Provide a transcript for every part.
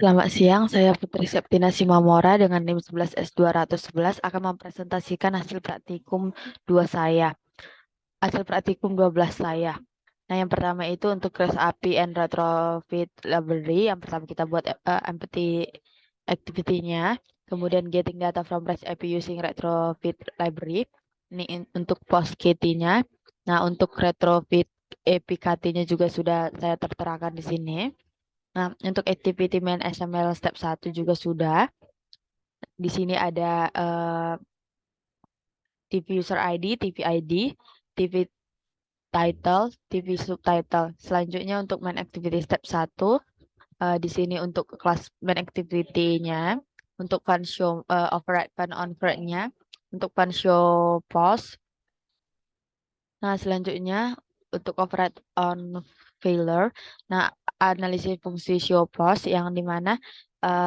Selamat siang, saya Putri Septina Simamora dengan NIM 11S211 akan mempresentasikan hasil praktikum 2 saya, hasil praktikum 12 saya. Nah, yang pertama itu untuk Crash API and Retrofit Library. Yang pertama kita buat empathy activity-nya, kemudian getting data from REST API using Retrofit Library. Ini untuk post KT-nya. Nah, untuk Retrofit API-KT-nya juga sudah saya terterakan di sini. Nah, untuk activity main XML step 1 juga sudah. Di sini ada TV user ID, TV ID, TV title, TV subtitle. Selanjutnya untuk main activity step 1, di sini untuk kelas main activity-nya, untuk fun show override fun on nya, untuk fun show post. Nah, selanjutnya untuk override on failure. Nah, analisis fungsi show post yang dimana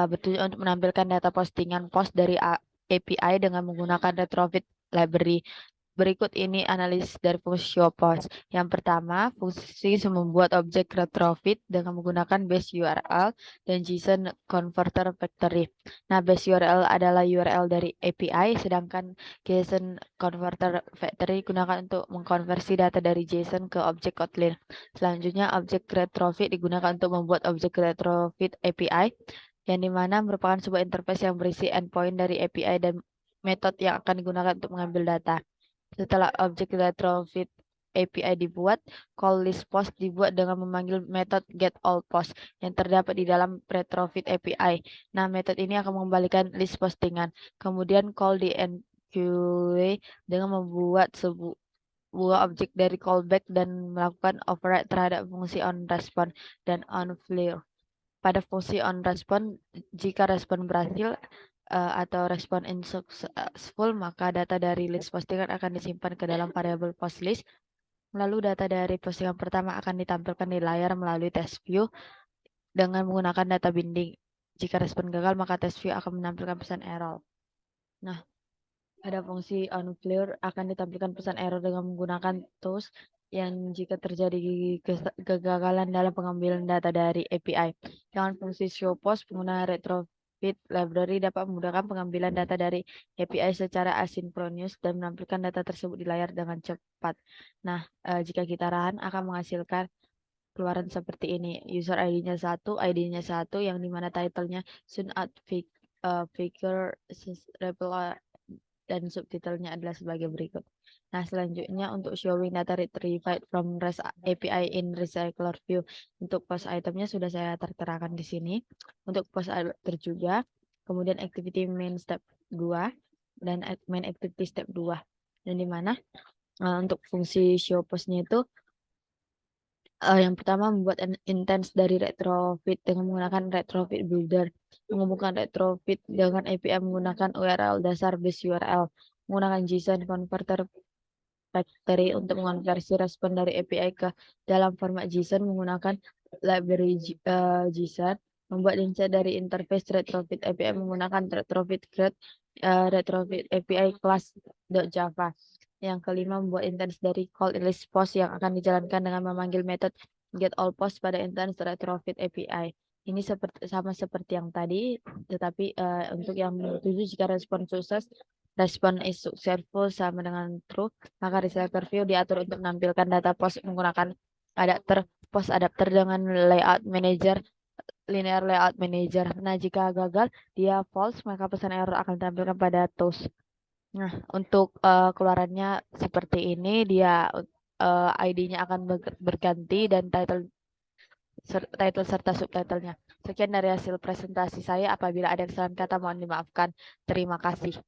bertujuan untuk menampilkan data postingan post dari API dengan menggunakan retrofit library. Berikut ini analisis dari fungsi show post. Yang pertama, fungsi membuat objek retrofit dengan menggunakan base URL dan JSON converter factory. Nah, base URL adalah URL dari API, sedangkan JSON converter factory digunakan untuk mengkonversi data dari JSON ke objek Kotlin. Selanjutnya, objek retrofit digunakan untuk membuat objek retrofit API, yang dimana merupakan sebuah interface yang berisi endpoint dari API dan metode yang akan digunakan untuk mengambil data. Setelah objek retrofit API dibuat, call list post dibuat dengan memanggil metode getAllPost yang terdapat di dalam retrofit API. Nah, metode ini akan mengembalikan list postingan. Kemudian call di enqueue dengan membuat sebuah objek dari callback dan melakukan override terhadap fungsi onResponse dan onFlare. Pada fungsi onResponse, jika respon berhasil atau respon unsuccessful, maka data dari list postingan akan disimpan ke dalam variabel postList. Lalu data dari postingan pertama akan ditampilkan di layar melalui test view dengan menggunakan data binding. Jika respon gagal, maka test view akan menampilkan pesan error. Nah, pada fungsi onClear akan ditampilkan pesan error dengan menggunakan tools yang jika terjadi kegagalan dalam pengambilan data dari API. Dengan fungsi show post, pengguna retrofit library dapat memudahkan pengambilan data dari API secara asinkronus dan menampilkan data tersebut di layar dengan cepat. Nah, jika kita run akan menghasilkan keluaran seperti ini. User ID-nya 1, ID-nya 1, yang dimana title-nya soon out figure reply dan subtitlenya adalah sebagai berikut. Nah, selanjutnya untuk showing data retrieved from REST API in Recycler View. Untuk post itemnya sudah saya terterakan di sini. Untuk post item juga, kemudian activity main step 2 dan main activity step 2. Dan di mana untuk fungsi show postnya itu yang pertama membuat instance dari retrofit dengan menggunakan retrofit builder, menghubungkan retrofit dengan API menggunakan URL dasar base URL, menggunakan JSON converter factory untuk mengonversi respon dari API ke dalam format JSON menggunakan library JSON, membuat insert dari interface retrofit API menggunakan retrofit create retrofit API class.java. Yang kelima, membuat instance dari call list post yang akan dijalankan dengan memanggil metode getAllPost pada instance retrofit API. Ini sama seperti yang tadi, tetapi untuk yang 7 jika respon sukses, respon is successful sama dengan true, maka recycler view diatur untuk menampilkan data post menggunakan adapter post adapter dengan layout manager linear layout manager. Nah, jika gagal dia false, maka pesan error akan ditampilkan pada toast. Nah, untuk keluarannya seperti ini, dia ID-nya akan berganti dan title serta subtitlenya. Sekian dari hasil presentasi saya. Apabila ada kesalahan kata mohon dimaafkan. Terima kasih.